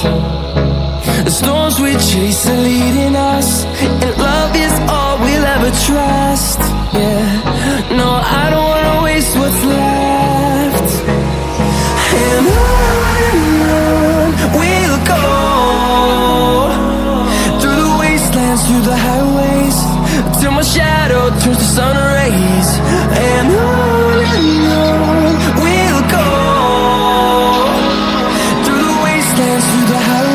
The storms we chase are leading us, and love is all we'll ever trust. Yeah, no, I don't wanna waste what's left. And on we'll go, through the wastelands, through the highways, till my shadow turns to sun rays. And on we'll go, through the wastelands, through the highways,